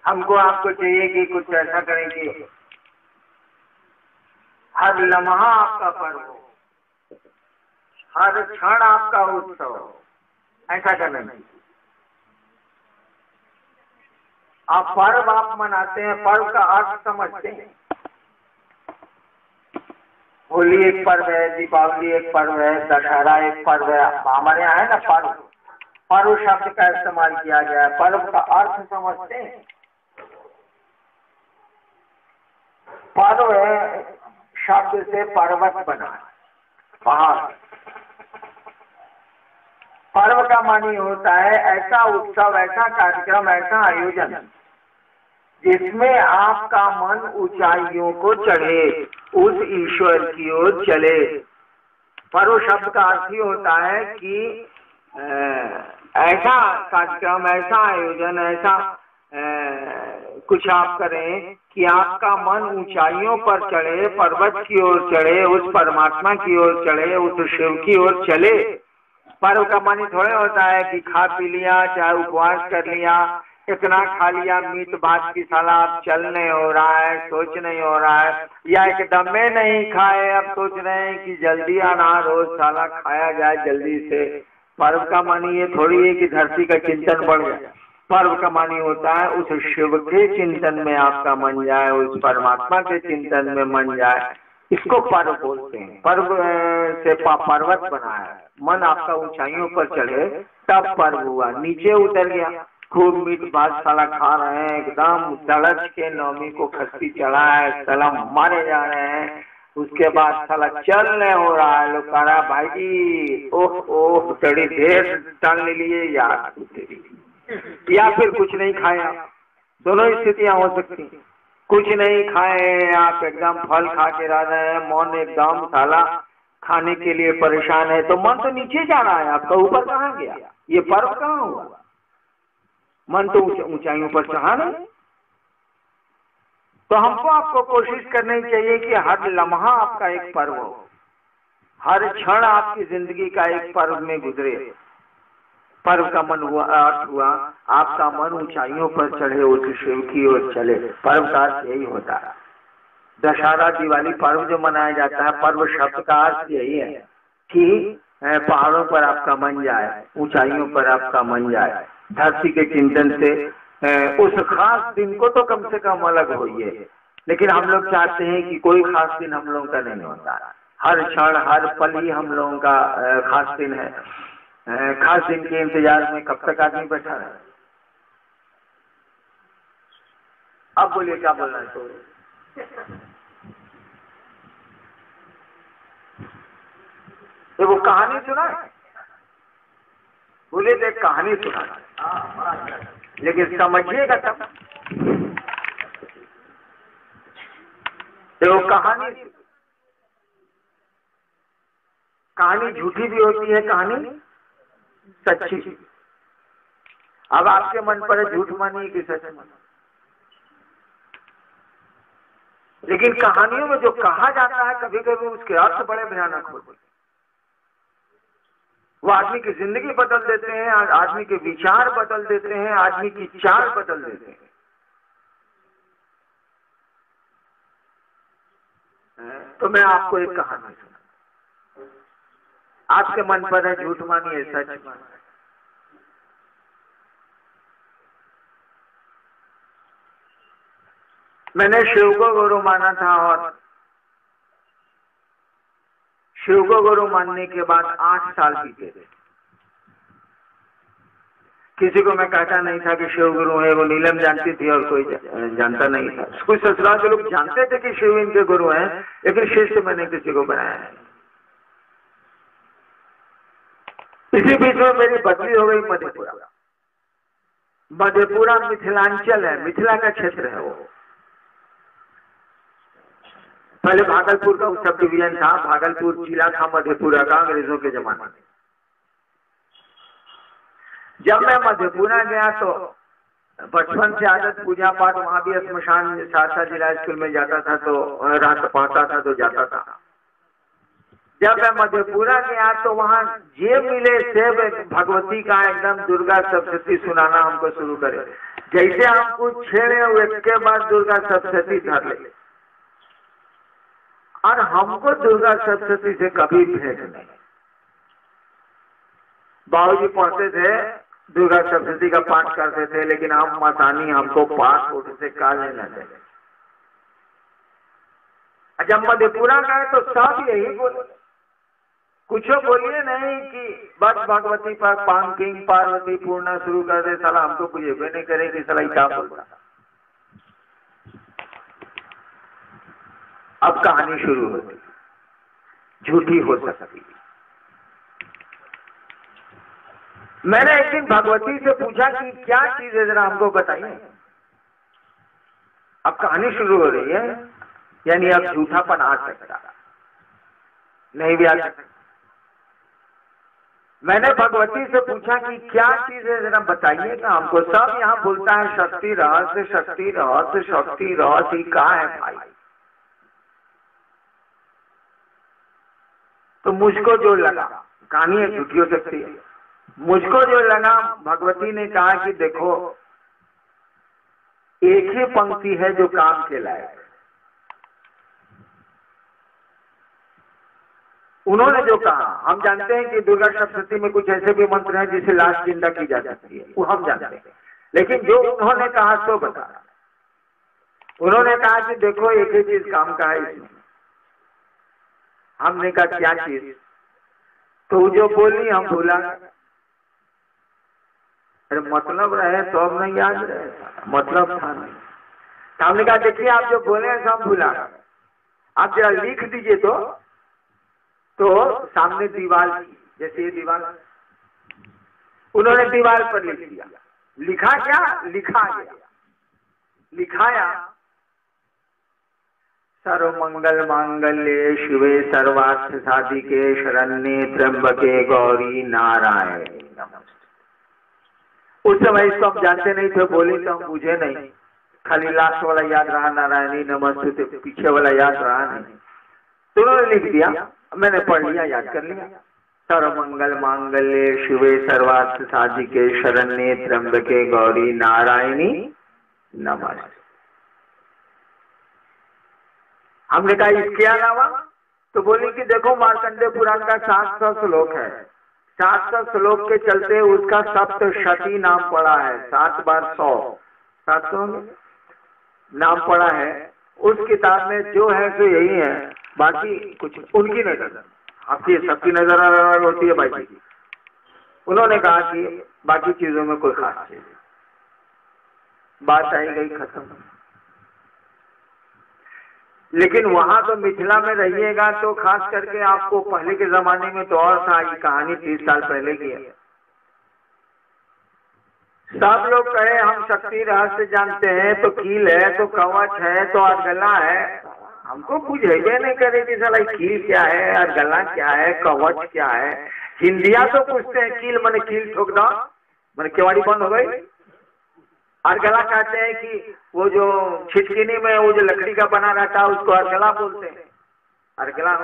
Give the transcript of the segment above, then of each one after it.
हमको आपको चाहिए कि कुछ ऐसा करें कि हर लम्हा आपका पर्व हो, हर क्षण आपका उत्सव हो, ऐसा करना चाहिए। आप पर्व आप मनाते हैं, पर्व का अर्थ समझते हैं। होली एक पर्व है, दीपावली एक पर्व है, दशहरा एक पर्व है। हमारे यहाँ है ना पर्व, पर्व शब्द का इस्तेमाल किया गया है। पर्व का अर्थ समझते हैं। पर्व है शब्द से पर्वत बना है, पहाड़। पर्व का मानी होता है ऐसा उत्सव, ऐसा कार्यक्रम, ऐसा आयोजन जिसमें आपका मन ऊंचाइयों को चढ़े, उस ईश्वर की ओर चले। पर्व शब्द का अर्थ ही होता है कि ऐसा कार्यक्रम, ऐसा आयोजन, ऐसा कुछ आप करें कि आपका मन ऊंचाइयों पर चढ़े, पर्वत की ओर चढ़े, उस परमात्मा की ओर चढ़े, उस शिव की ओर चले। पर्व का मानी थोड़े होता है कि खा पी लिया, चाहे उपवास कर लिया, इतना खा लिया मीट भात की साला अब चल नहीं हो रहा है, सोच नहीं हो रहा है, या एकदम में नहीं खाए, अब सोच रहे हैं कि जल्दी आना, रोज साला खाया जाए जल्दी से। पर्व का मानी ये थोड़ी है कि धरती का चिंतन बढ़ जाए। पर्व का मानी होता है उस शिव के चिंतन में आपका मन जाए, उस परमात्मा के चिंतन में मन जाए। इसको पर्व बोलते हैं। पर्व से पर्वत बना है, मन आपका ऊंचाइयों पर चढ़े तब पर्व हुआ। नीचे उतर गया, खूब मीट भात साला खा रहे हैं, एकदम तड़च के नवमी को खस्ती चढ़ा है, सलाम मारे जा रहे हैं, उसके बाद साला चल नहीं हो रहा है। लोग कह रहा है भाई जी ओह ओह बड़ी देर टल लिए यार, या फिर कुछ नहीं खाया। दोनों स्थितियां हो सकती हैं। कुछ नहीं खाए, आप एकदम फल खा के रह रहे हैं, मन एकदम साला खाने के लिए परेशान है, तो मन तो नीचे जा रहा है आपका, ऊपर कहाँ गया? ये पर्व कहाँ हुआ? मन तो ऊंचाइयों पर चढ़ा नहीं। तो हमको आपको कोशिश करनी चाहिए कि हर लम्हा आपका एक पर्व हो, हर क्षण आपकी जिंदगी का एक पर्व में गुजरे। पर्व का मन हुआ, अर्थ हुआ आपका मन ऊंचाइयों पर चढ़े, उस शिव की ओर चले। पर्व का अर्थ यही होता है। दशहरा दिवाली पर्व जो मनाया जाता है, पर्व शब्द का अर्थ यही है कि पहाड़ों पर आपका मन जाए, ऊंचाइयों पर आपका मन जाए, धरती के चिंतन से उस खास दिन को तो कम से कम अलग होइए। लेकिन हम लोग चाहते हैं कि कोई खास दिन हम लोगों का नहीं होता, हर क्षण हर पल ही हम लोगों का खास दिन है। खास दिन के इंतजार में कब तक आदमी बैठा है? अब बोलिए क्या बोलना है? तो वो कहानी सुना है, बोले देख कहानी सुना, लेकिन समझिएगा तब। तो कहानी झूठी भी होती है, कहानी सच्ची। अब आपके मन पर है झूठ मानिए कि सच मानिए, लेकिन कहानियों में जो कहा जाता है कभी कभी उसके अर्थ बड़े भयानक होते हैं। वो आदमी की जिंदगी बदल देते हैं, आदमी के विचार बदल देते हैं, आदमी की चाल बदल देते हैं। तो मैं आपको एक कहानी सुना, आपके मन पर है झूठ मानिए सच मानिए। मैंने शिव को गुरु माना था, और शिव को गुरु मानने के बाद 8 साल बीते थे। किसी को मैं कहता नहीं था कि शिव गुरु है, वो नीलम जानती थी और कोई जानता नहीं था। कुछ ससुराल के लोग जानते थे कि शिव इनके गुरु हैं, लेकिन शिष्य मैंने किसी को बनाया नहीं। इसी बीच में मेरी बदली हो गई मधेपुरा। मधेपुरा मिथिलांचल है, मिथिला का क्षेत्र है वो। पहले भागलपुर का सब डिवीजन था, भागलपुर जिला था मधेपुरा का अंग्रेजों के जमाने में। जब मैं मधेपुरा गया तो बचपन से आदत पूजा पाठ, वहां भी स्मशान सहरसा जिला स्कूल में जाता था, तो रात पढ़ता था तो जाता था। जब मैं मधेपुरा गया तो वहां जे मिले से भगवती का एकदम दुर्गा सप्तशती सुनाना हमको शुरू करे। जैसे हम कुछ छेड़े हुए के बाद दुर्गा सप्तशती धर ले, और हमको दुर्गा सप्तशती से कभी भेद नहीं। बाबूजी पढ़ते थे, दुर्गा सप्तशती का पाठ करते थे, लेकिन हम मसानी, हमको पाठ उठ से का लेना चाहिए। जब मधेपुरा गए तो सब यही बोले, कुछ बोलिए नहीं कि बस भगवती पर पांकिंग पार्वती पूर्णा शुरू कर दे, साला हमको कुछ भी नहीं करेगी, साला क्या बोलता। अब कहानी शुरू होती, झूठी हो सकती। मैंने एक दिन भगवती से पूछा कि क्या चीज है, जरा हमको बताइए। अब कहानी शुरू हो रही है, यानी अब झूठापन आ सकता, नहीं भी आ सकता। मैंने भगवती से पूछा कि क्या चीज है, जरा बताइएगा हमको। सब यहाँ बोलता है शक्ति रहस्य, शक्ति रहस्य, शक्ति रहस्य, कहाँ है भाई। तो मुझको जो लगा, कहानी झूठी हो सकती है, मुझको जो लगा, भगवती ने कहा कि देखो एक ही पंक्ति है जो काम के लायक। उन्होंने जो कहा, हम जानते हैं कि दुर्गा सप्तशती में कुछ ऐसे भी मंत्र हैं जिसे लाश जिंदा की जा सकती है, वो हम जानते हैं, लेकिन जो उन्होंने कहा तो बता। उन्होंने कहा कि देखो एक ही चीज काम का है इसमें। हमने कहा क्या चीज, तो जो बोली हम भूला। अरे मतलब रहे तो अब नहीं याद रहे, मतलब था नहीं। तो हमने कहा देखिए आप जो बोले हैं सब भूला, आप जरा लिख दीजिए। तो सामने दीवार, जैसे ये दीवार, उन्होंने दीवार पर लिख दिया। लिखा क्या, लिखा गया, लिखाया सर्वमंगल मांगल्ये शिवे सर्वार्थ साधिके शरण्ये त्र्यंबके गौरी नारायणी नमस्ते। उस समय इसको हम जानते नहीं थे, बोले तो हम बुझे नहीं, खाली लास्ट वाला याद रहा, नारायणी नमस्ते, पीछे वाला याद रहा नहीं। तो उन्होंने लिख दिया, मैंने पढ़ लिया, याद कर लिया। सर्वमंगल मांगल्ये शिवे सर्वार्थ साधिके शरण्ये त्र्यंबके गौरी नारायणी नमस्ते। हमने कहा इसके अलावा, तो बोली कि देखो मार्कंडेय पुराण का 700 श्लोक है, 700 श्लोक के चलते उसका सप्तशती नाम पड़ा है, 7 बार 100, 700 नाम पड़ा है। उस किताब में जो है सो यही है, बाकी कुछ उनकी नजर, आपकी सबकी नजर अलग होती है भाई जी। उन्होंने कहा कि बाकी चीजों में कोई खास चीज, बात आई गई, खत्म। लेकिन वहां तो मिथिला में रहिएगा तो खास करके आपको पहले के जमाने में तो और था, ये कहानी 30 साल पहले की है। सब लोग कहे हम शक्ति रहस्य जानते हैं, तो कील है, तो कवच है, तो अर्गला है। हमको कुछ है नहीं करे कि साला कील क्या है, अर्गला क्या है, कवच क्या है। हिंदिया तो पूछते हैं कील मैंने कील ठोक दो, मैंने केवाड़ी बंद हो गई। अर्गला कहते हैं कि वो जो छिटकिनी में वो जो लकड़ी का बना रहता है उसको अर्गला बोलते हैं, अर्गला।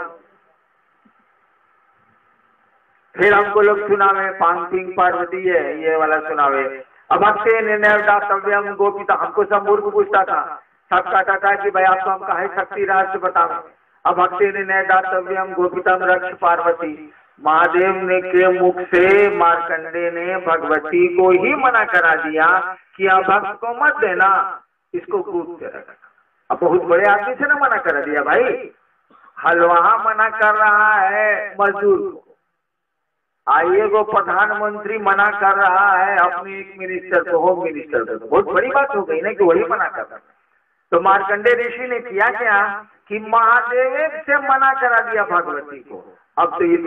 फिर हमको लोग सुनावे पांकिंग पार्वती है, ये वाला सुनावे। अब भक्ति निर्णय गोपिता, हमको सब मूर्ख पूछता था, सब कहता था कि भाई आपको हम कहे शक्ति रहस्य बताओ। अब भक्ति निर्णय दातव्यम गोपितम रक्ष पार्वती, महादेव ने के मुख से मार्कंडेय ने भगवती को ही मना करा दिया कि आप भक्त को मत देना, इसको कूद के रखना। अब बहुत बड़े आदमी से ना मना करा दिया भाई, हलवाहा मना कर रहा है मजदूर को, आइए को प्रधानमंत्री मना कर रहा है अपने एक मिनिस्टर को, होम मिनिस्टर को, तो बहुत बड़ी बात हो गई ना कि वही मना कर रहा है। तो मार्कंडेय ऋषि ने किया क्या कि महादेव से मना करा दिया भगवती को। अब तो ये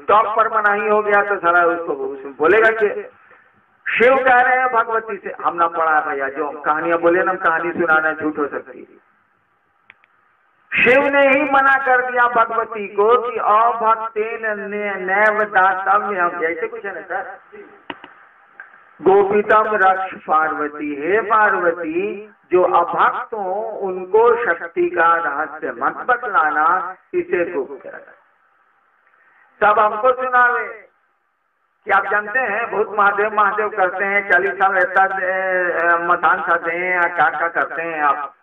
टॉप पर मना ही हो गया, तो सारा उसको बोलेगा कि शिव कह रहे हैं भगवती से, हम ना पढ़ा भैया, जो कहानियां बोले ना कहानी सुनाना झूठ हो सकती है। शिव ने ही मना कर दिया भगवती को कि अभक्तेन नैव दातव्यम, जैसे कुछ है ना सर, गोपितम रक्ष पार्वती, हे पार्वती जो अभक्त हो उनको शक्ति का रहस्य मत बतलाना, इसे गुप्त रखना। सब हमको सुनावे कि आप जानते हैं बहुत महादेव महादेव करते हैं, 40 साल ऐसा मतान खाते हैं या क्या करते हैं आप,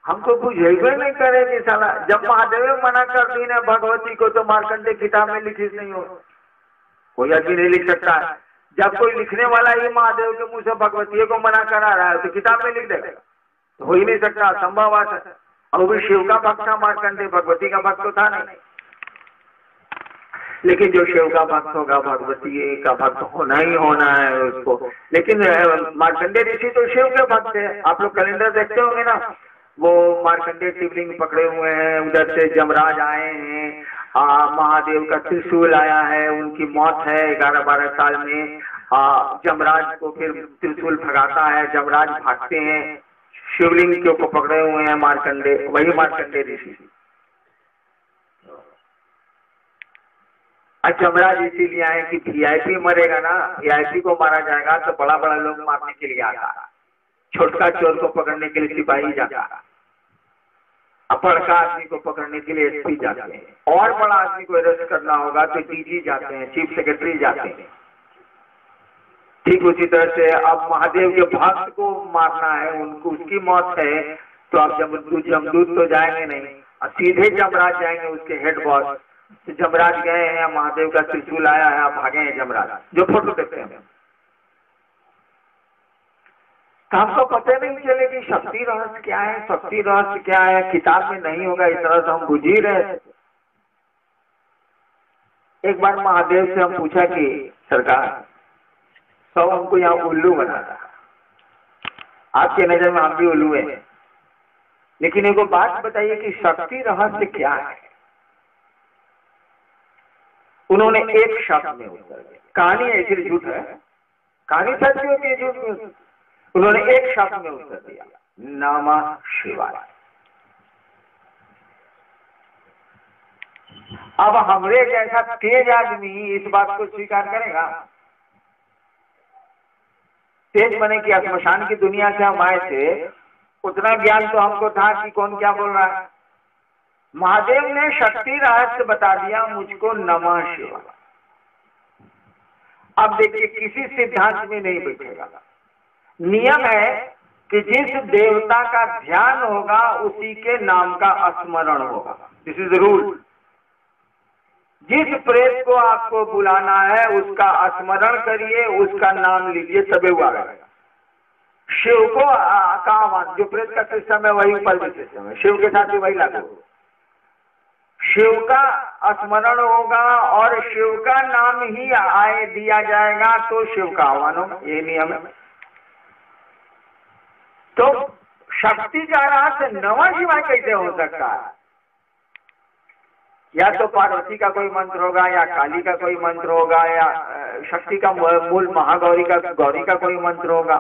हमको बुझेबे नहीं करे कि साला जब महादेव मना कर दी ना भगवती को तो मार्कंडे किताब में लिखी नहीं हो, कोई आदमी नहीं लिख सकता है। जब कोई लिखने वाला ही महादेव के मुंह से भगवती को मना करा रहा है तो किताब में लिख देगा, तो हो ही नहीं सकता, असंभव बात है। और भी शिव का भक्त था मार्कंडे, भगवती का भक्त तो था नहीं। लेकिन जो शिव का भक्त होगा भगवती का भक्त होना ही होना है उसको। लेकिन मार्कंडे ऋषि तो शिव के भक्त है। आप लोग कैलेंडर देखते होंगे ना, वो मार्कंडे शिवलिंग पकड़े हुए हैं, उधर से जमराज आए हैं, महादेव का त्रिशूल आया है, उनकी मौत है 11-12 साल में। जमराज को फिर त्रिशूल भगाता है, जमराज भागते हैं, शिवलिंग को पकड़े हुए हैं मार्कंडे, वही मार्कंडे ऋषि। जमराज इसीलिए आए कि वीआईपी मरेगा ना, वीआईपी को मारा जाएगा तो बड़ा बड़ा लोग मारने के लिए आता, छोटका चोर को पकड़ने के लिए सिपाही जाता, बड़का आदमी को पकड़ने के लिए एसपी जाते हैं, और बड़ा आदमी को अरेस्ट करना होगा तो डीजी जाते हैं, चीफ सेक्रेटरी जाते हैं। ठीक उसी तरह से अब महादेव के भक्त को मारना है, उनको उसकी मौत है, तो अब जमदूत तो जाएंगे नहीं, सीधे जमराज जाएंगे, उसके हेड बॉस। तो जमराज गए हैं, महादेव का त्रिशूल आया है, आप भागे हैं जमराज, जो फोटो देखते हैं। तो हमको पता नहीं चले कि शक्ति रहस्य क्या है, शक्ति रहस्य क्या है, किताब में नहीं होगा, इस तरह से हम बुझ ही रहे थे। एक बार महादेव से हम पूछा कि सरकार सब हमको यहाँ उल्लू बनाता, आपके नजर में हम भी उल्लू हैं, लेकिन एक बात बताइए कि शक्ति रहस्य क्या है। उन्होंने एक शब्द में उत्तर दिया, कहानी ऐसी झूठ है, कहानी सच होती है, झूठ में। उन्होंने एक शब्द में उत्तर दिया, नमः शिवाय। अब हमरे जैसा तेज आदमी इस बात को स्वीकार करेगा? तेज बने कि श्मशान की दुनिया से हम आए थे, उतना ज्ञान तो हमको था कि कौन क्या बोल रहा है। महादेव ने शक्ति रहस्य बता दिया मुझको, नमः शिवाय। अब देखिए किसी सिद्धांत में नहीं बैठेगा, नियम है कि जिस देवता का ध्यान होगा उसी के नाम का स्मरण होगा, दिस इज रूल। जिस प्रेत को आपको बुलाना है उसका स्मरण करिए, उसका नाम लीजिए, तबे वो आएगा। शिव को का आह्वान, जो प्रेत का सिस्टम है वही ऊपर भी सिस्टम है, शिव के साथ भी वही लागू। शिव का स्मरण होगा और शिव का नाम ही आए दिया जाएगा तो शिव का आह्वान होगा, ये नियम है। तो शक्ति का रहस्य नमः शिवाय कैसे हो सकता है? या तो पार्वती का कोई मंत्र होगा, या काली का कोई मंत्र होगा, या शक्ति का मूल महागौरी का, गौरी का कोई मंत्र होगा,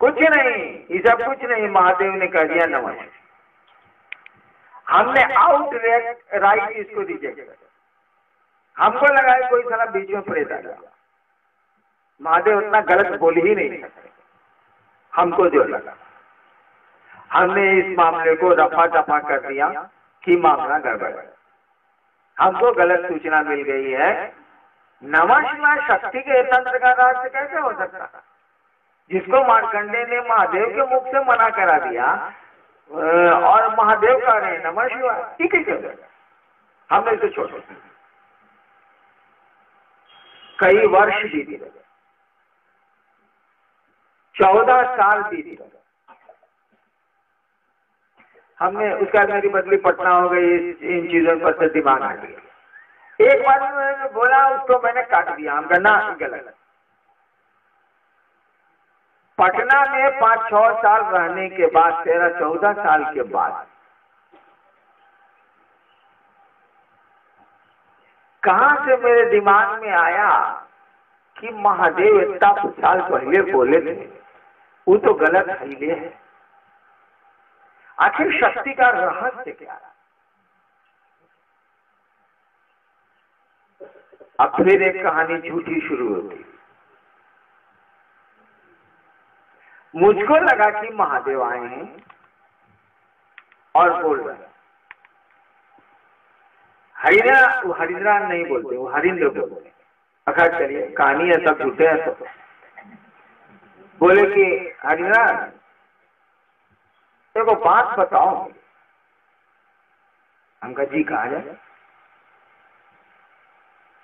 कुछ नहीं, ये सब कुछ नहीं। महादेव ने कह दिया नमः। हमने आउट राइट इसको रिजेक्ट कर, हमको लगा कोई साला बीच में प्रेत आ गया। महादेव उतना गलत बोल ही नहीं सकते, हमको जो लगा। हमने इस मामले को रफा दफा कर दिया कि मामला गड़बड़ है, हमको गलत सूचना मिल गई है। नमः शिवाय शक्ति के तंत्र का रहस्य कैसे हो सकता, जिसको मार्कंडे ने महादेव के मुख से मना करा दिया और महादेव कह रहे हैं नमः शिवाय, ठीक है। हमने इसे छोड़ दिया। कई वर्ष बीते गए, 14 साल बीते गए। हमने उसका मेरी बदली पटना हो गई, इन चीजों पर से दिमाग आ गया। एक बार मैंने बोला, उसको मैंने काट दिया, हम कहना गलत। पटना में 5-6 साल रहने के बाद, 13-14 साल के बाद, कहां से मेरे दिमाग में आया कि महादेव इतना साल पहले बोले थे, वो तो गलत हिले है। आखिर शक्ति का रहस्य क्या है? अब फिर एक कहानी झूठी शुरू होती। मुझको लगा कि महादेव आए हैं और बोल रहे हैं। हरिंद्रा नहीं बोलते, वो हरिंद्र बोलते हैं। अखर चलिए, कहानी है, सब झूठे हैं। तो बोले कि हरिनाथ देखो बात बताओ। हम कहा जी कहा जाए।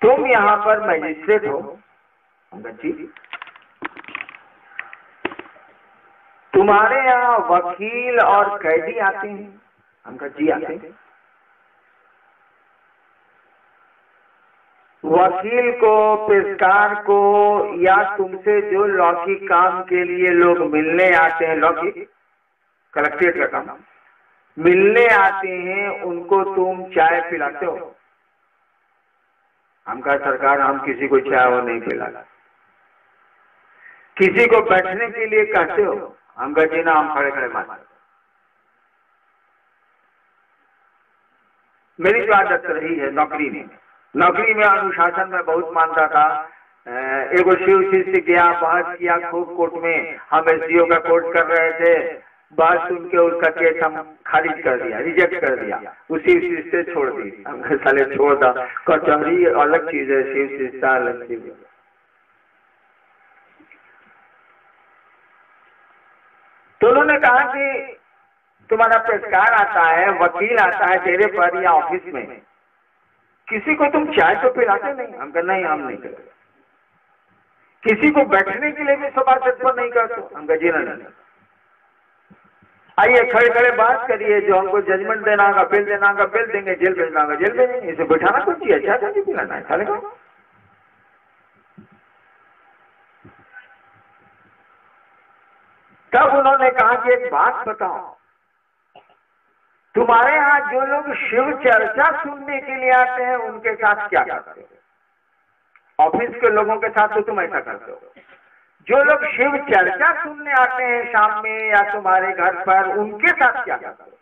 तुम यहाँ पर मैजिस्ट्रेट हो। हम कहा जी। तुम्हारे यहाँ वकील और कैदी आते हैं। हम कहा जी आते हैं। वकील को, पेशकार को, या तुमसे जो लौकिक काम के लिए लोग मिलने आते हैं, लौकिक कलेक्ट्रेट का काम मिलने आते हैं, उनको तुम चाय पिलाते हो? हम कहा सरकार हम किसी को चाय वो नहीं पिलाते। किसी को बैठने के लिए कहते हो? हम कहा जी ना, हम खड़े खड़े मारते। मेरी जो आदत रही है नौकरी में अनुशासन में बहुत मानता था। एगो शिव शिष्य गया, बहस किया खूब कोर्ट में। हम एसडीओ का कोर्ट कर रहे थे, बात सुन के उसका केस हम खारिज कर दिया, रिजेक्ट कर दिया, उसी शिष्य से छोड़ दी। हम साले छोड़ दा, कचहरी अलग चीज है, शिव शिष्य अलग चीज है। तो उन्होंने कहा कि तुम्हारा पेशकार आता है, वकील आता है तेरे पर या ऑफिस में, किसी को तुम चाय तो पिलाते नहीं? हम कहा नहीं, हम नहीं करते। किसी को बैठने के लिए भी सभा तत्पर नहीं करते? हम कहा जी नहीं। आइए खड़े खड़े बात करिए, जो हमको जजमेंट देना होगा बिल देना होगा बिल देंगे, जेल भेजना होगा जेल भेजेंगे। इसे बैठाना कुछ चाहिए, चाय तो नहीं पिलाना है, खाने का। तब उन्होंने कहा कि एक बात बताओ, तुम्हारे यहाँ जो लोग शिव चर्चा सुनने के लिए आते हैं उनके साथ क्या करते हो? ऑफिस के लोगों के साथ तो तुम ऐसा करते हो। जो लोग शिव चर्चा सुनने आते हैं शाम में या तुम्हारे घर पर, उनके साथ क्या करते हो?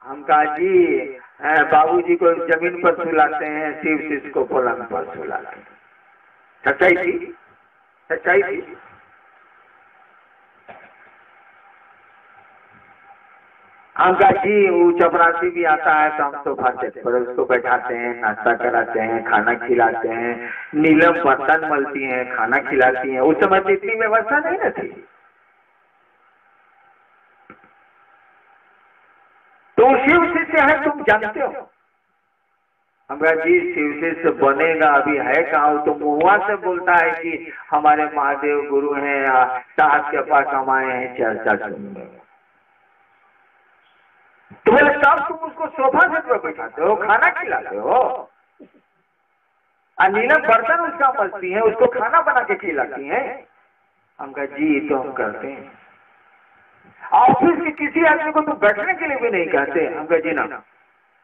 हम कहा जी बाबूजी को जमीन पर सुलाते हैं, शिव शिष्य को पलंग पर सुलाते हैं। सच्चाई थी, सच्चाई थी। हम कहा जी वो चपरासी भी आता है तो हम सोफा सेट पर उसको बैठाते हैं, नाश्ता कराते हैं, खाना खिलाते हैं, नीलम बर्तन मलती हैं, खाना खिलाती हैं। उस समय इतनी व्यवस्था नहीं न थी। तो शिव शिष्य है तुम जानते हो? हम कहा जी शिव शिष्य बनेगा अभी है कहाँ, तो मुआ से बोलता है कि हमारे महादेव गुरु हैं, साहब के पास हम आए हैं चर्चा सुनने। तुम्हें लगता है तुम उसको सोफा सेट पर बैठाते हो, खाना खिलाते हो, नीलम बर्तन उसका मलती है, उसको खाना बना के खिलाती हैं? हम कहा जी तो हम करते हैं। ऑफिस के किसी आदमी को तो बैठने के लिए भी नहीं कहते। हम कहा जी ना,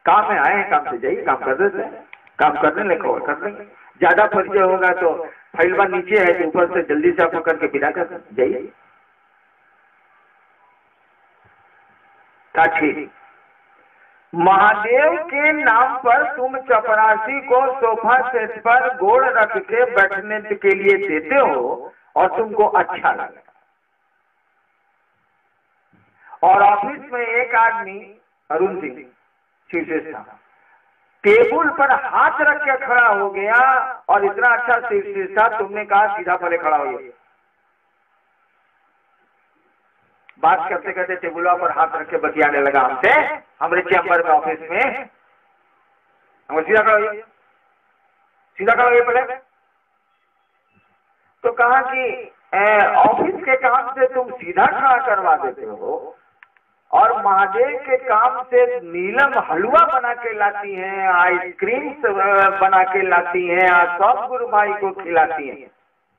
काम में आए हैं, काम से जाइए, काम कर देते हैं, काम करने लगे और कर देंगे। ज्यादा परिचय होगा तो फाइलवा नीचे है तो ऊपर से जल्दी से आप करके विदा कर जाइए। ठीक, महादेव के नाम पर तुम चपरासी को सोफा सेट पर गोड़ रख के बैठने के लिए देते हो और तुमको अच्छा लगता। और ऑफिस में एक आदमी अरुण सिंह शिवशेष था, टेबल पर हाथ रख के खड़ा हो गया और इतना अच्छा शिवशेष था, तुमने कहा सीधा पहले खड़ा होइए। बात करते करते टेबुला पर हाथ रख के बतियाने लगा हमसे, हमारे चैम्बर में ऑफिस में। हम सीधा खड़ा होइए, सीधा खड़ा होइए पहले। तो कहा कि ऑफिस के काम से तुम सीधा खड़ा करवा देते हो और महादेव के काम से नीलम हलवा बना के लाती हैं, आइसक्रीम बना के लाती हैं और सब गुरु भाई को खिलाती हैं।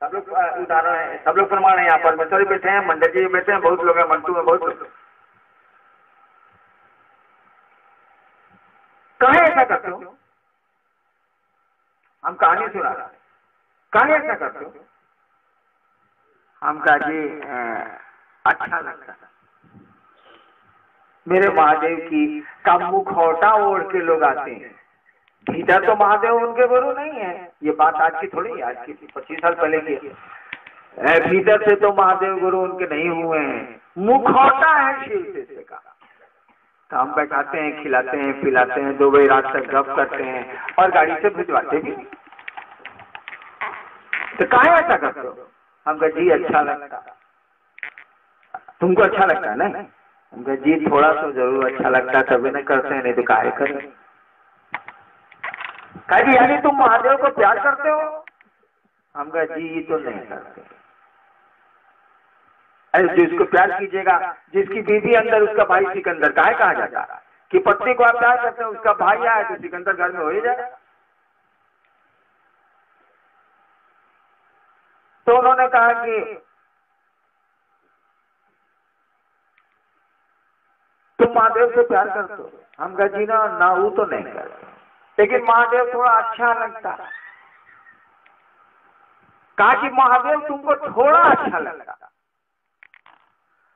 सब लोग उदाहरण है, सब लोग प्रमाण है। यहाँ पर मसोरी बैठे हैं, मंडल जी बैठे हैं, बहुत लोग हैं, मंटू में बहुत लोग। कहे ऐसा करते हो? हम कहानी सुना रहे, कहे ऐसा करते हो? हम कहा जी अच्छा लगता है। मेरे महादेव की का मुखौटा ओढ़ के लोग आते हैं, भीतर तो महादेव उनके गुरु नहीं है। ये बात आज की थोड़ी है, आज की 25 साल पहले की। भीतर से तो महादेव गुरु उनके नहीं हुए हैं, मुखौटा है शिव शिष्य का। तो हम बैठाते हैं, खिलाते हैं, पिलाते हैं, 2 बजे रात तक गप करते हैं और गाड़ी से भिजवाते भी। तो काहे ऐसा करते हो? हम कहे जी अच्छा लगता। तुमको अच्छा लगता है ना? हम कहे जी थोड़ा तो जरूर अच्छा लगता है, तभी न करते हैं, नहीं तो काहे करें। कहे जी यानी तुम महादेव को प्यार करते हो? हम कहे जी ये तो नहीं करते। अरे जिसको प्यार कीजिएगा, जिसकी बीवी अंदर उसका भाई सिकंदर, काहे कहा जाता है कि पत्नी को आप प्यार करते हैं, उसका भाई आए तो सिकंदर घर में हो ही जाए। तो उन्होंने कहा कि तुम महादेव से प्यार करते हो? हम कहा जी ना वो तो नहीं करते, लेकिन महादेव थोड़ा अच्छा लगता। कहा कि महादेव तुमको थोड़ा अच्छा लगता,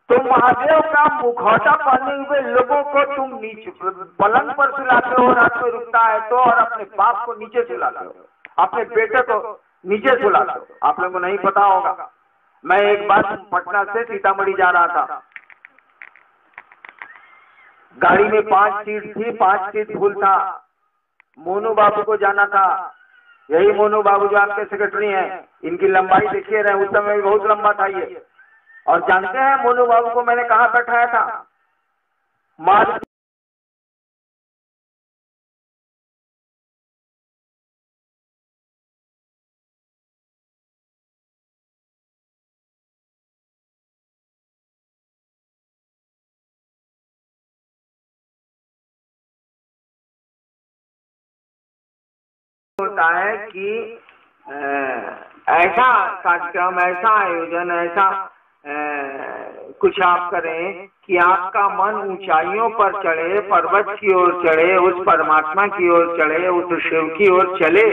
तो महादेव का मुखौटा पहने हुए लोगों को तुम नीचे पलंग पर सुलाते हो, रात में रुकता है तो, और अपने बाप को नीचे सुलाते हो, अपने बेटे को नीचे सुलाते हो। आप लोगों को नहीं पता होगा, मैं एक बार पटना से सीतामढ़ी जा रहा था, गाड़ी में 5 सीट थी, 5 सीट फुल था। मोनू बाबू को जाना था, यही मोनू बाबू जो आपके सेक्रेटरी हैं, इनकी लंबाई देखिए रहे, उस समय बहुत लंबा था ये। और जानते हैं मोनू बाबू को मैंने कहा बैठाया था? माल होता है कि ऐसा कार्यक्रम, ऐसा आयोजन, ऐसा कुछ आप करें कि आपका मन ऊंचाइयों पर चढ़े, पर्वत की ओर चढ़े, उस परमात्मा की ओर चढ़े, उस शिव की ओर चले।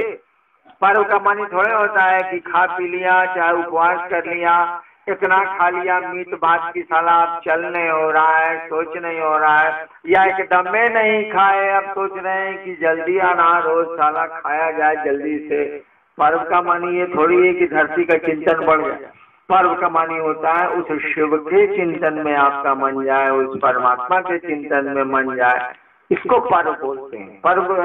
पर्व का मन थोड़े होता है कि खा पी लिया, चाहे उपवास कर लिया, इतना खा लिया मीट भात की साला अब चल नहीं हो रहा है, सोच नहीं हो रहा है, या एकदम में नहीं खाए, अब सोच रहे हैं कि जल्दी अनार रोज साला खाया जाए जल्दी से। पर्व का मानी ये थोड़ी है कि धरती का चिंतन बढ़ जाए। पर्व का मानी होता है उस शिव के चिंतन में आपका मन जाए, उस परमात्मा के चिंतन में मन जाए, इसको पर्व बोलते हैं। पर्व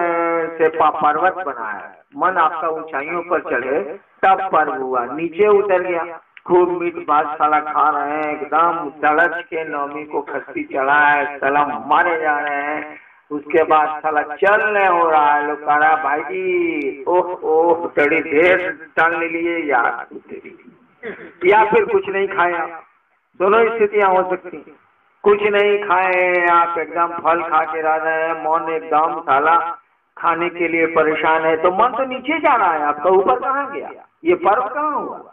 से पर्वत बना है, मन आपका ऊंचाइयों पर चढ़े तब पर्व हुआ। नीचे उतर गया, खूब मीट भात साला खा रहे हैं, एकदम तड़च के नवमी को खस्ती चढ़ा है, सलाम मारे जा रहे हैं, उसके बाद साला चल नहीं हो रहा है। लोग कह रहा है भाई जी ओह ओह बड़ी देर टाल लिए यार, या फिर कुछ नहीं खाया, दोनों स्थितियां हो सकती। कुछ नहीं खाए, आप एकदम फल खा के रह रहे हैं, मन एकदम साला खाने के लिए परेशान है, तो मन तो नीचे जा रहा है आपका, ऊपर कहाँ गया? ये पर्व कहाँ हुआ?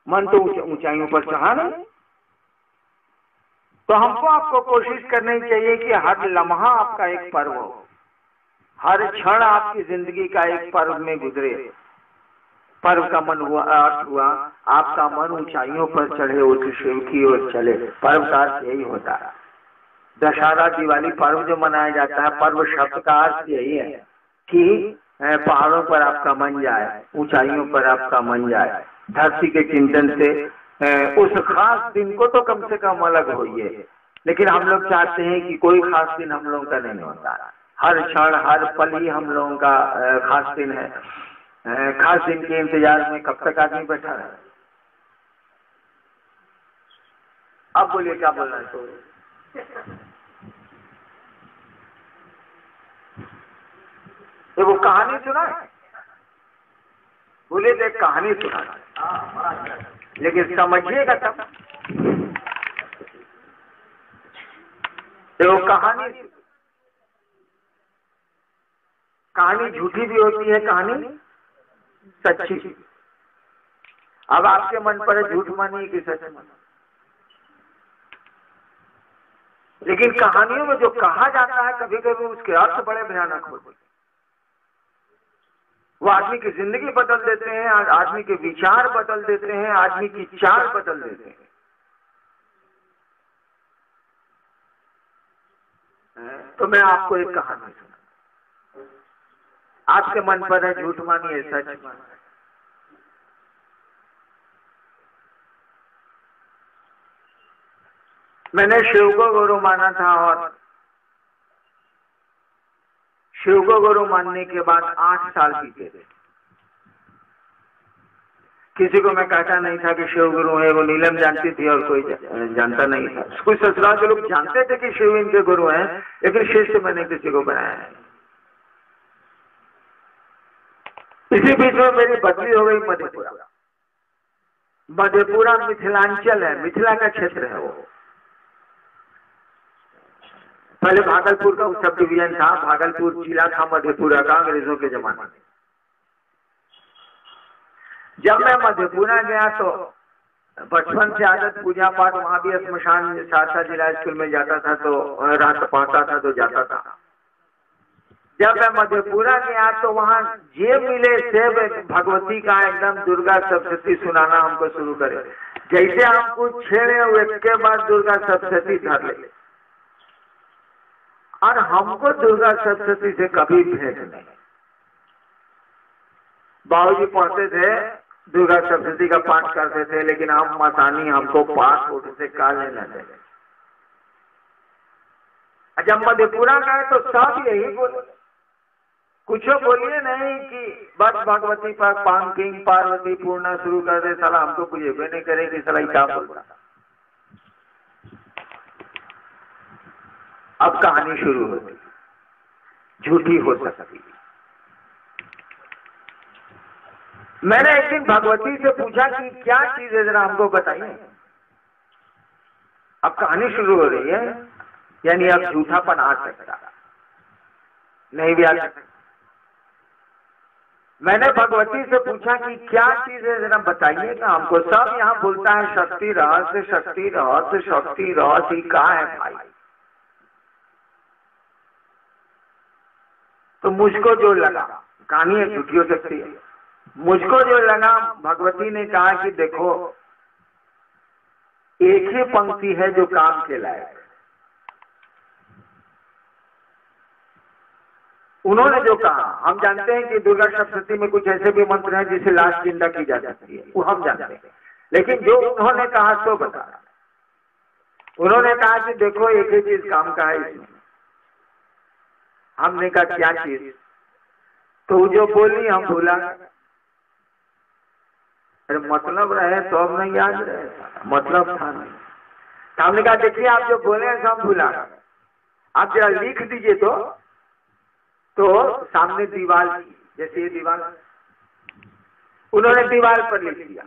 मन तो ऊंचाइयों पर चढ़ा नहीं। तो हमको आपको कोशिश करनी चाहिए कि हर लम्हा आपका एक पर्व हो, हर क्षण आपकी जिंदगी का एक पर्व में गुजरे। पर्व का मन हुआ, अर्थ हुआ आपका मन ऊंचाइयों पर चढ़े, उस शिव की ओर चले। पर्व का अर्थ यही होता है। दशहरा दिवाली पर्व जो मनाया जाता है, पर्व शब्द का अर्थ यही है कि पहाड़ों पर आपका मन जाए, ऊंचाइयों पर आपका मन जाए, धरती के चिंतन से उस खास दिन को तो कम से कम अलग होइए। लेकिन हम लोग चाहते हैं कि कोई खास दिन हम लोगों का नहीं होता, हर क्षण हर पल ही हम लोगों का खास दिन है। खास दिन के इंतजार में कब तक आदमी बैठा है? अब बोलिए क्या बोलना है? तो वो कहानी सुना है, बोले देख कहानी सुना है, लेकिन समझिएगा तब। वो कहानी झूठी भी होती है, कहानी सच्ची। अब आपके मन पर है झूठ मानिए कि सच मानिए, लेकिन कहानियों में जो कहा जाता है कभी कभी उसके अर्थ बड़े भयानक होते हैं। वो आदमी की जिंदगी बदल देते हैं, आदमी के विचार बदल देते हैं, आदमी की चाल बदल देते हैं। तो मैं आपको एक कहानी सुना, आपके मन पर है झूठ मानिए सच मानिए। मैंने शिव को गुरु माना था, और शिव को गुरु मानने के बाद 8 साल बीते थे। किसी को मैं कहता नहीं था कि शिव गुरु है, वो नीलम जानती थी और कोई जानता नहीं था। कुछ ससुराल के लोग जानते थे कि शिव इनके गुरु हैं, लेकिन शिष्य मैंने किसी को बनाया है। इसी बीच में मेरी बदली हो गई मधेपुरा। मधेपुरा मिथिलांचल है, मिथिला का क्षेत्र है वो। पहले भागलपुर का सब डिवीजन था, भागलपुर जिला था मधेपुरा का अंग्रेजों के जमाने में। जब मैं मधेपुरा गया तो बचपन से आदत पूजा पाठ, वहां भी स्मशान सहरसा जिला स्कूल में जाता था तो रात पढ़ता था तो जाता था। जब मैं मधेपुरा गया तो वहां जे मिले से भगवती का एकदम दुर्गा सप्तशती सुनाना हमको शुरू करे। जैसे हमको छेड़े उसके बाद दुर्गा सप्तशती धर ले, और हमको दुर्गा सप्तशती से कभी भेंट नहीं। बाबूजी पढ़ते थे, दुर्गा सप्तशती का पाठ करते थे, लेकिन हम मसानी हमको पाठ उठ से का लेना थे। जब मधेपुरा गए तो सब यही बोले, कुछ बोलिए नहीं कि बस भगवती पर पांकिंग पार्वती पूर्णा शुरू कर दे, साला हमको कुछ भी नहीं करेगी, साला क्या बोलता। अब कहानी शुरू होती, झूठी हो सकती। मैंने एक दिन भगवती से पूछा कि क्या चीज है, जरा हमको बताइए। अब कहानी शुरू हो रही है, यानी अब झूठापन आ सकता, नहीं भी आ सकता। मैंने भगवती से पूछा कि क्या चीज है, जरा बताइएगा हमको। सब यहाँ बोलता है शक्ति रहस्य, शक्ति रहस्य, शक्ति रहस्य, क्या है भाई। तो मुझको जो लगा, कहानी झूठी हो सकती है, मुझको जो लगा, भगवती ने कहा कि देखो एक ही पंक्ति है जो काम के लायक। उन्होंने जो कहा, हम जानते हैं कि दुर्गा सप्तशती में कुछ ऐसे भी मंत्र हैं जिसे लाश जिंदा की जा सकती है, वो हम जानते हैं, लेकिन जो उन्होंने कहा तो बता। उन्होंने कहा कि देखो एक ही चीज काम का है इसमें। हमने कहा क्या चीज, तो जो बोली हम भूला। अरे मतलब रहे तो अब नहीं याद रहे, मतलब था नहीं। हमने कहा देखिए आप जो बोले हैं सब भूला, आप जरा लिख दीजिए। तो सामने दीवार की, जैसे ये दीवार, उन्होंने दीवार पर लिख दिया।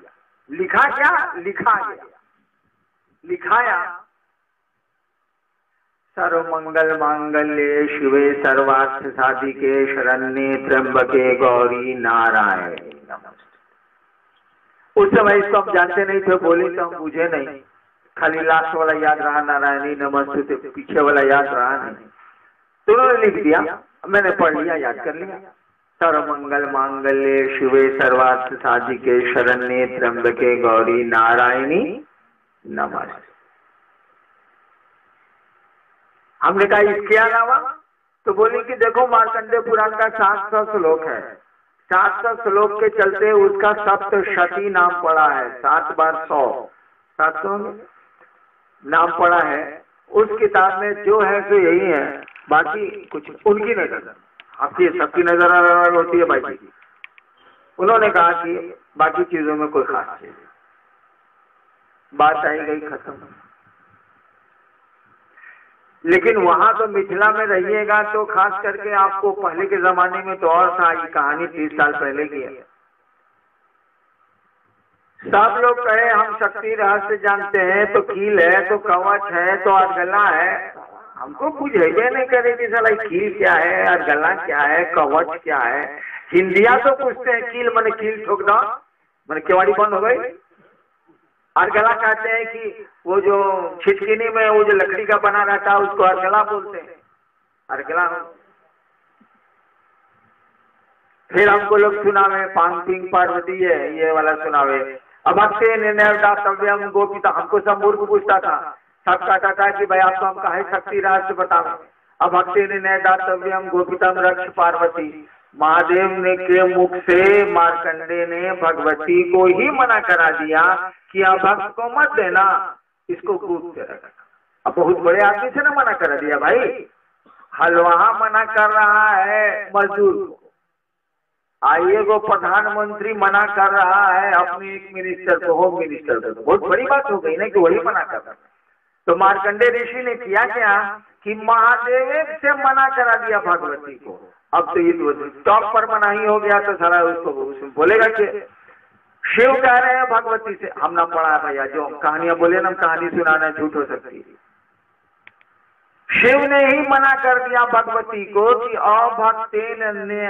लिखा क्या, लिखा गया, लिखाया सर्वमंगल मांगल्ये शिवे सर्वार्थ साधिके शरण्ये त्र्यंबके गौरी नारायणी नमस्ते। उस समय इसको हम जानते नहीं थे, बोले तो हम बुझे नहीं, खाली लास्ट वाला याद रहा, नारायणी नमस्ते, पीछे वाला याद रहा नहीं। तो उन्होंने लिख दिया, मैंने पढ़ लिया, याद कर लिया। सर्वमंगल मांगल्ये शिवे सर्वार्थ साधिके शरण्ये त्र्यंबके गौरी नारायणी नमस्ते। हमने कहा इसके अलावा, तो बोली कि देखो मार्कंडेय पुराण का 700 श्लोक है, 700 श्लोक के चलते उसका सप्तशती नाम पड़ा है। 7 बार 100, 700 नाम पड़ा है। उस किताब में जो है सो यही है, बाकी कुछ उनकी नजर, आपकी सबकी नजर अलग होती है भाई जी। उन्होंने कहा कि बाकी चीजों में कोई खास चीज, बात आई गई खत्म। लेकिन वहां तो मिथिला में रहिएगा तो खास करके आपको पहले के जमाने में तो और था, ये कहानी 30 साल पहले की है। सब लोग कहे हम शक्ति रहस्य जानते हैं, तो कील है, तो कवच है, तो अर्गला है। हमको कुछ है नहीं करे कि साला कील क्या है, अर्गला क्या है, कवच क्या है। हिंदिया तो पूछते हैं कील मैंने कील ठोक दो, मैंने केवाड़ी बंद हो गई। अर्गला कहते हैं कि वो जो छिटकिनी में वो जो लकड़ी का बना रहता है उसको अर्गला बोलते हैं, अर्गला। फिर हमको लोग सुनावे पांकिंग पार्वती है, ये वाला सुनावे। अब आपसे निर्णय गोपिता, हमको सब मूर्ख पूछता था, सब कहता था कि भाई आपको हम कहे शक्ति रहस्य बताओ। अब भक्ति निर्णय दातव्यम गोपितम रक्ष पार्वती। महादेव ने के मुख से मार्कंडेय ने भगवती को ही मना करा दिया कि आप भक्त को मत देना, इसको कूद के रखना। अब बहुत बड़े आदमी से ना मना करा दिया भाई, हलवा मना कर रहा है मजदूर को, आइए को प्रधानमंत्री मना कर रहा है अपने एक मिनिस्टर को, होम मिनिस्टर को, तो बहुत बड़ी बात हो गई ना कि वही मना कर रहा है। तो मार्कंडेय ऋषि ने किया क्या कि महादेव से मना करा दिया भगवती को। अब तो ये टॉप पर मना ही हो गया, तो सारा उसको बोलेगा कि शिव कह रहे हैं भगवती से, हम ना पढ़ा भैया, जो कहानियां बोले ना, कहानी सुनाना झूठ हो सकती है। शिव ने ही मना कर दिया भगवती को कि अभक्तेन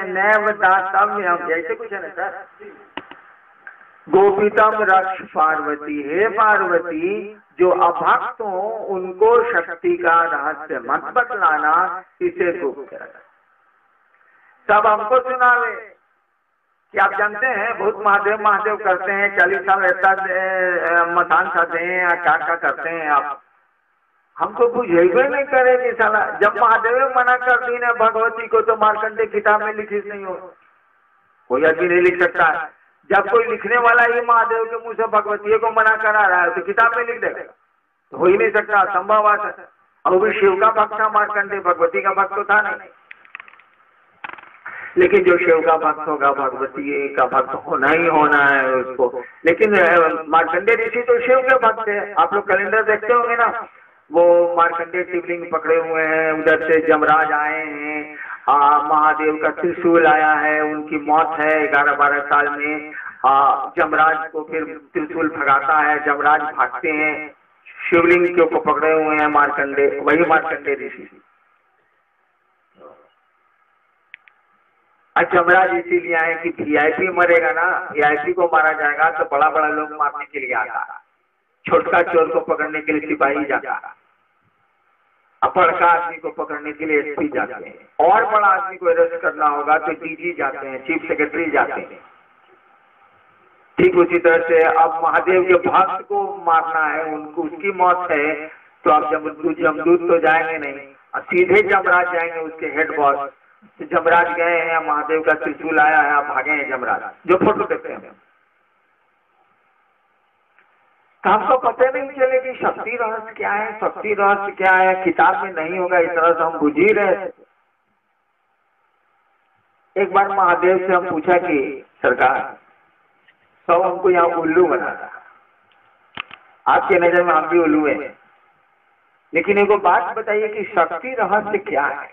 नैव दातव्यम, जैसे कुछ है ना सर, गोपीतम रक्ष पार्वती, हे पार्वती जो अभक्त हो उनको शक्ति का रहस्य मत बतलाना, इसे गुप्त रखना। सब हमको सुनावे कि आप जानते हैं बहुत महादेव महादेव करते हैं, 40 साल ऐसा मसान खाते हैं या क्या करते हैं आप, हमको बुझेबे नहीं करे कि साला जब महादेव मना कर दी ना भगवती को, तो मार्कंडेय किताब में लिखी नहीं हो, कोई आदमी नहीं लिख सकता है। जब कोई लिखने वाला ही महादेव के मुंह से भगवती को मना करा रहा है तो किताब में लिख देगा, तो हो ही नहीं सकता, असंभव बात है। और भी शिव का भक्त था मार्कंडेय, भगवती का भक्त तो था नहीं। लेकिन जो शिव का भक्त होगा भगवती का भक्त होना ही होना है उसको। लेकिन मार्कंडेय ऋषि तो शिव के भक्त है। आप लोग कैलेंडर देखते होंगे ना, वो मार्कंडेय शिवलिंग पकड़े हुए हैं, उधर से जमराज आए हैं, महादेव का त्रिशूल आया है, उनकी मौत है 11-12 साल में, जमराज को फिर त्रिशूल भगाता है, जमराज भागते हैं, शिवलिंग को पकड़े हुए हैं मार्कंडेय, वही मार्कंडेय ऋषि। जमराज इसीलिए आए कि वीआईपी मरेगा ना, वीआईपी को मारा जाएगा तो बड़ा बड़ा लोग मारने के लिए आता, छोटका चोर को पकड़ने के लिए सिपाही जाता, बड़का आदमी को पकड़ने के लिए एसपी जाते हैं, और बड़ा आदमी को अरेस्ट करना होगा तो डीजी जाते हैं, चीफ सेक्रेटरी जाते हैं। ठीक उसी तरह से अब महादेव के भक्त को मारना है, उनको उसकी मौत है, तो अब जमदूत तो जाएंगे नहीं, सीधे जमराज जाएंगे, उसके हेड बॉस। तो जमराज गए हैं, महादेव का त्रिशूल आया है, आप भागे हैं जमराज, जो फोटो देखते हैं। तो हमको पता नहीं चले कि शक्ति रहस्य क्या है, शक्ति रहस्य क्या है, किताब में नहीं होगा, इस तरह से हम बुझ ही रहे थे। एक बार महादेव से हम पूछा कि सरकार सब हमको यहाँ उल्लू बनाता, आपके नजर में हम भी उल्लू हैं, लेकिन एक बात बताइए कि शक्ति रहस्य क्या है।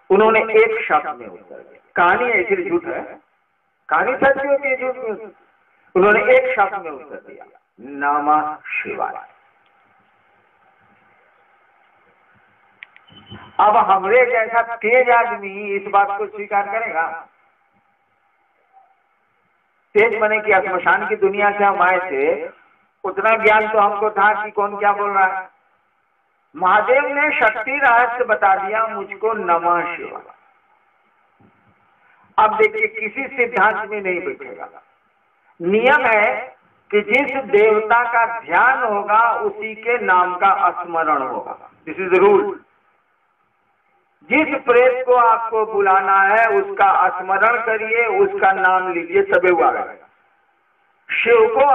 उन्होंने एक शब्द में उत्तर दिया, कहानी ऐसी झूठ है, कहानी सच होती है झूठ में। उन्होंने एक शब्द में उत्तर दिया, नमः शिवाय। अब हमरे जैसा तेज आदमी इस बात को स्वीकार करेगा? तेज बने कि श्मशान की दुनिया से हम आए थे, उतना ज्ञान तो हमको था कि कौन क्या बोल रहा है। महादेव ने शक्ति रहस्य बता दिया मुझको, नमः शिवाय। अब देखिए किसी सिद्धांत में नहीं बैठेगा, नियम है कि जिस देवता का ध्यान होगा उसी के नाम का स्मरण होगा, दिस इज रूल। जिस प्रेत को आपको बुलाना है उसका स्मरण करिए, उसका नाम लीजिए, तबे हुआ रहेगा। शिव को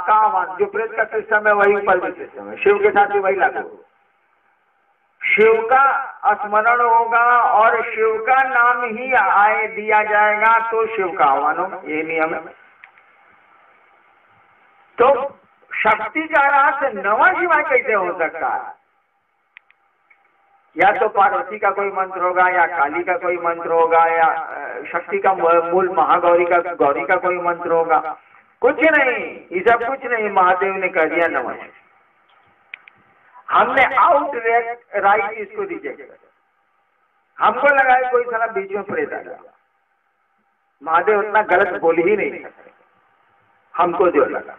का आह्वान, जो प्रेत का सिस्टम है वही ऊपर भी सिस्टम है, शिव के साथ भी वही लागू। शिव का स्मरण होगा और शिव का नाम ही आए दिया जाएगा तो शिव का आह्वान होगा, ये नियम है। तो शक्ति का रहस्य नमः शिवाय कैसे हो सकता है? या तो पार्वती का कोई मंत्र होगा, या काली का कोई मंत्र होगा, या शक्ति का मूल महागौरी का, गौरी का कोई मंत्र होगा, कुछ नहीं, ये सब कुछ नहीं। महादेव ने कह दिया नमः। हमने आउट राइट इसको रिजेक्ट कर, हमको लगा कोई साला बीच में प्रेत आ गया। महादेव उतना गलत बोल ही नहीं सकते, हमको जो लगा।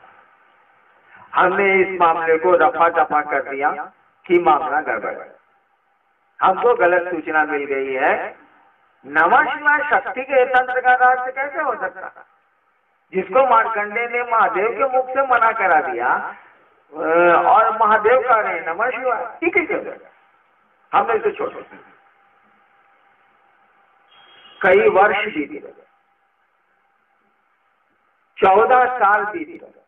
हमने इस मामले को रफा दफा कर दिया कि मामला गड़बड़ है, हमको गलत सूचना मिल गई है। नमः शिवाय शक्ति के तंत्र का रहस्य कैसे हो सकता है, जिसको मार्कंडेय ने महादेव के मुख से मना करा दिया और महादेव कह रहे हैं नमः शिवाय, ठीक है। हमने इसे छोड़ दिया। कई वर्ष बीते गए, 14 साल बीते गए।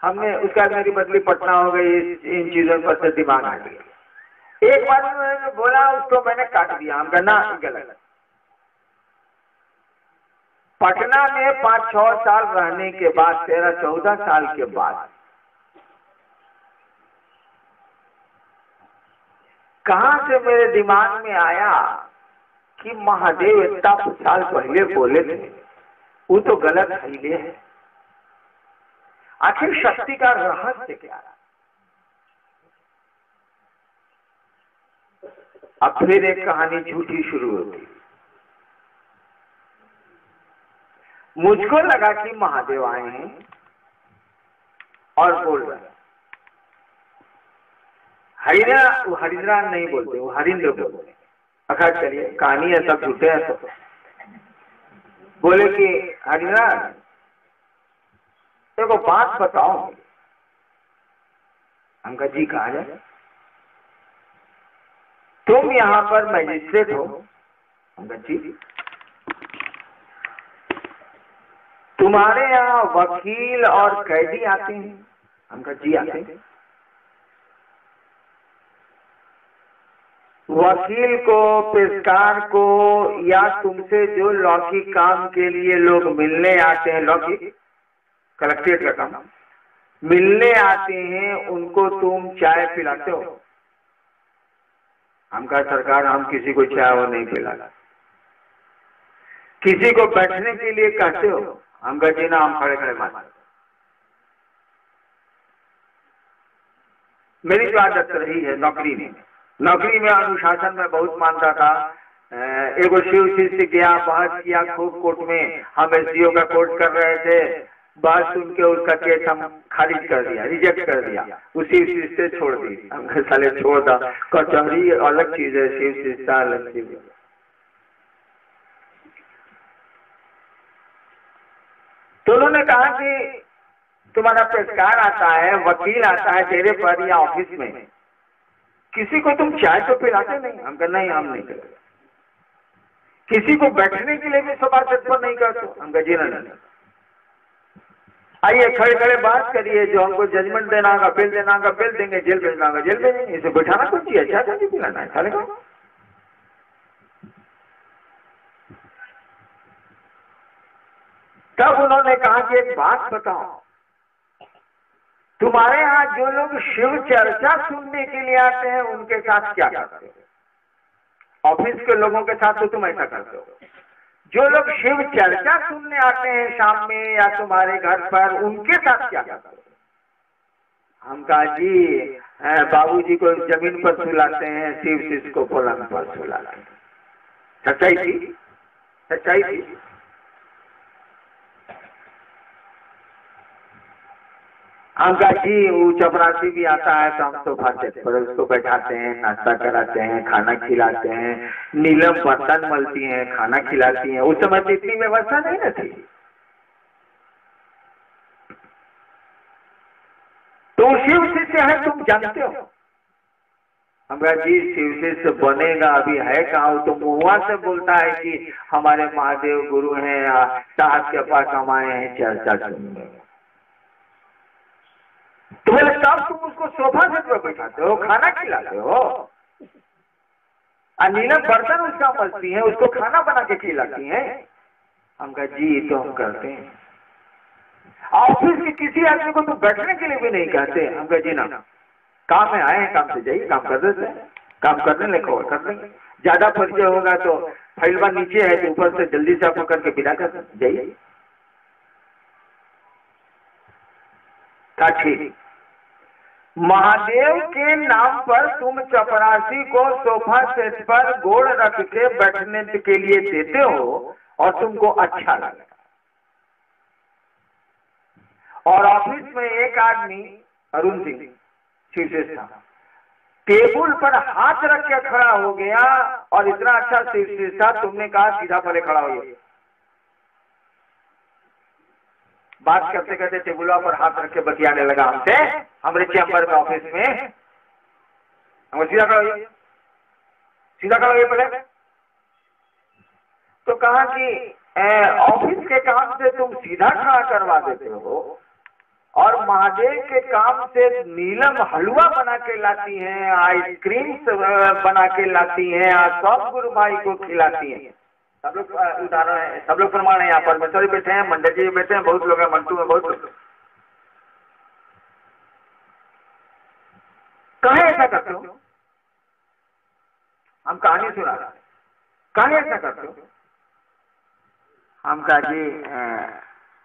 हमने उसके बाद मेरी बदली पटना हो गई, इन चीजों पर से दिमाग आ गया। एक बार मैंने बोला, उसको मैंने काट दिया। हम कहना गलत। पटना में 5-6 साल रहने के बाद, 13-14 साल के बाद कहां से मेरे दिमाग में आया कि महादेव इतना साल पहले बोले थे, वो तो गलत हिले है। आखिर शक्ति का रहस्य क्या है? अब फिर एक कहानी झूठी शुरू होती। मुझको लगा कि महादेव आए हैं और बोल रहे हैं। हरिंद्रा नहीं बोलते, वो हरिंद्र बोलते हैं। अखर चलिए, कहानी है, सब झूठे हैं। तो बोले कि हरिंद्रा देखो बात बताओ। हम कहा जी कहा जाए। तुम यहाँ पर मैजिस्ट्रेट हो। हम कहा जी। तुम्हारे यहाँ वकील और कैदी आते हैं। हम कहा जी आते हैं। वकील को, पेशकार को, या तुमसे जो लौकिक काम के लिए लोग मिलने आते हैं, लौकिक कलेक्ट्रेट का काम मिलने आते हैं, उनको तुम चाय पिलाते हो? हम कहा सरकार हम किसी को चाय वो नहीं पिलाते। किसी को बैठने के लिए कहते हो? हम कहा जी ना, हम खड़े खड़े मारते। मेरी जो आदत रही है नौकरी में अनुशासन में बहुत मानता था। एगो शिव शिष्य गया, बहस किया खूब कोर्ट में। हम एसडीओ का कोर्ट कर रहे थे, बात सुन के उसका केस हम खारिज कर दिया, रिजेक्ट कर दिया, उसी शिष्य से छोड़ दी। हम साले छोड़ दा, कचहरी अलग चीज है, शिव शिष्य अलग चीज है। तो उन्होंने कहा कि तुम्हारा पेशकार आता है, वकील आता है तेरे पर या ऑफिस में, किसी को तुम चाय तो पिलाते नहीं? हम कहा नहीं, हम नहीं पिलाते। किसी को बैठने के लिए भी सभा पर नहीं करते? हम कहा जी नहीं। आइए खड़े खड़े बात करिए, जो हमको जजमेंट देना होगा बिल देना होगा बिल देंगे, जेल भेजना होगा जेल भेजेंगे। इसे बैठाना कुछ चाहिए, चाय तो नहीं पिलाना है, खाने का। तब उन्होंने कहा कि एक बात बताओ, तुम्हारे यहाँ जो लोग शिव चर्चा सुनने के लिए आते हैं उनके साथ क्या करते हो? ऑफिस के लोगों के साथ तो तुम ऐसा करते हो। जो लोग शिव चर्चा सुनने आते हैं शाम में या तुम्हारे घर पर, उनके साथ क्या करते हो? हम कहा जी बाबूजी को जमीन पर सुलाते हैं, शिव शिष्य को पलंग पर सुलाते हैं। सच्चाई थी, सच्चाई थी। हम कहा जी वो चपरासी भी आता है तो हम सोफा सेट पर उसको बैठाते हैं, नाश्ता कराते हैं, खाना खिलाते हैं, नीलम बर्तन मलती हैं, खाना खिलाती हैं। उस समय इतनी व्यवस्था नहीं न थी। तो शिव शिष्य है तुम जानते हो? हम कहा जी शिव शिष्य बनेगा अभी है कहाँ? तो मुआ से बोलता है कि हमारे महादेव गुरु हैं या साहब के पास हम आए हैं चर्चा सुनने। तुम्हें लगता है तुम उसको सोफा सेट पर बैठाते हो, खाना खिलाते हो, नीलम बर्तन उसका मलती है, उसको खाना बना के खिलाती हैं? हम कहा जी तो हम करते हैं। ऑफिस के किसी आदमी को तो बैठने के लिए भी नहीं कहते। हम कहा जी ना, काम में आए हैं, काम से जाइए, काम कर देते हैं, काम करने लगे और कर देंगे। ज्यादा परिचय होगा तो फाइलवा नीचे है तो ऊपर से जल्दी से आप करके विदा कर जाइए। ठीक, महादेव के नाम पर तुम चपरासी को सोफा सेट पर गोड़ रख के बैठने के लिए देते हो और तुमको अच्छा लगता। और ऑफिस में एक आदमी अरुण सिंह शिवशेष था, टेबल पर हाथ रख के खड़ा हो गया और इतना अच्छा शिवशेष था, तुमने कहा सीधा पहले खड़ा हो गया। बात करते करते टेबुला पर हाथ रख के बतियाने लगा हमसे, हमारे चैम्बर में ऑफिस में। हम सीधा खड़ा होइए, सीधा खड़ा होइए पहले। तो कहा कि ऑफिस के काम से तुम सीधा खड़ा करवा देते हो, और महादेव के काम से नीलम हलवा बना के लाती हैं, आइसक्रीम बना के लाती हैं और सब गुरु भाई को खिलाती हैं। सब लोग उदाहरण है, सब लोग प्रमाण है। यहाँ पर मछली बैठे हैं, मंडल जी बैठे हैं, बहुत लोग हैं, मंटू में बहुत लोग। कहाँ ऐसा करते हो? हम कहानी सुना रहे, कहाँ ऐसा करते हो? हम कहा जी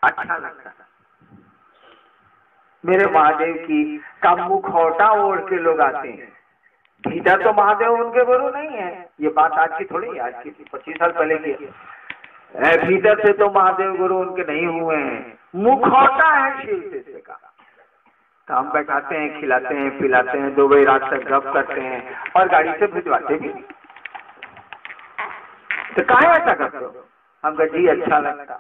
अच्छा लगता है। मेरे महादेव की का मुखौटा ओढ़ के लोग आते हैं, भीतर तो महादेव उनके गुरु नहीं है। ये बात आज की थोड़ी है, आज की 25 साल पहले की। भीतर से तो महादेव गुरु उनके नहीं हुए हैं, मुखौटा है शिव से का। तो हम बैठाते हैं, खिलाते हैं, पिलाते हैं, 2 बजे रात तक गप करते हैं और गाड़ी से भिजवाते भी। तो काहे ऐसा करते हो? हम कहा जी अच्छा लगता।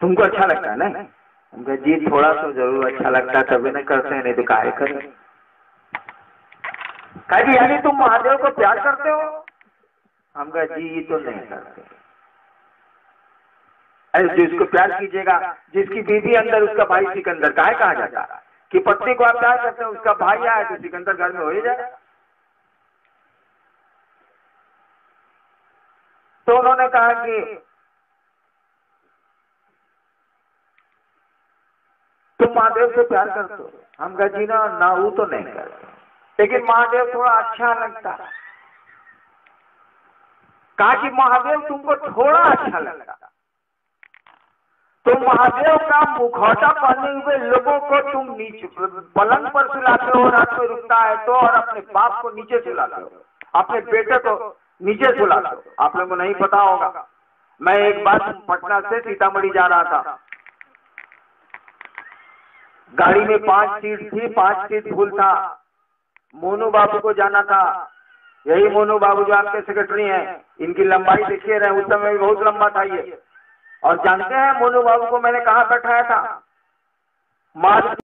तुमको अच्छा लगता है ना? हम कहा जी थोड़ा तो जरूर अच्छा लगता है, तभी न करते हैं, नहीं तो काहे करें। कहा जी यानी तुम महादेव को प्यार करते हो? हम कहा जी तो नहीं करते। अरे जिसको प्यार कीजिएगा, जिसकी बीवी अंदर उसका भाई सिकंदर, काहे कहा जाता है कि पत्नी को आप प्यार करते हो, उसका भाई आए तो सिकंदर घर में हो ही जाए। तो उन्होंने कहा कि तुम महादेव से प्यार करते हो? हम कहा जी ना वो तो नहीं करते, लेकिन महादेव थोड़ा अच्छा लगता। कहा कि महादेव तुमको थोड़ा अच्छा लगता, तो महादेव का मुखौटा पहने हुए लोगों को तुम नीचे पलंग पर सुलाते हो, रात में रुकता है तो, और अपने बाप को नीचे सुलाते हो, अपने बेटे को नीचे सुलाते हो। आप लोगों को नहीं पता होगा, मैं एक बार पटना से सीतामढ़ी जा रहा था, गाड़ी में 5 सीट थी, 5 सीट फुल था। मोनू बाबू को जाना था, यही मोनू बाबू जो आपके सेक्रेटरी हैं, इनकी लंबाई देखिए रहे, उस समय बहुत लंबा था ये। और जानते हैं मोनू बाबू को मैंने कहाँ बैठाया था? मालपुर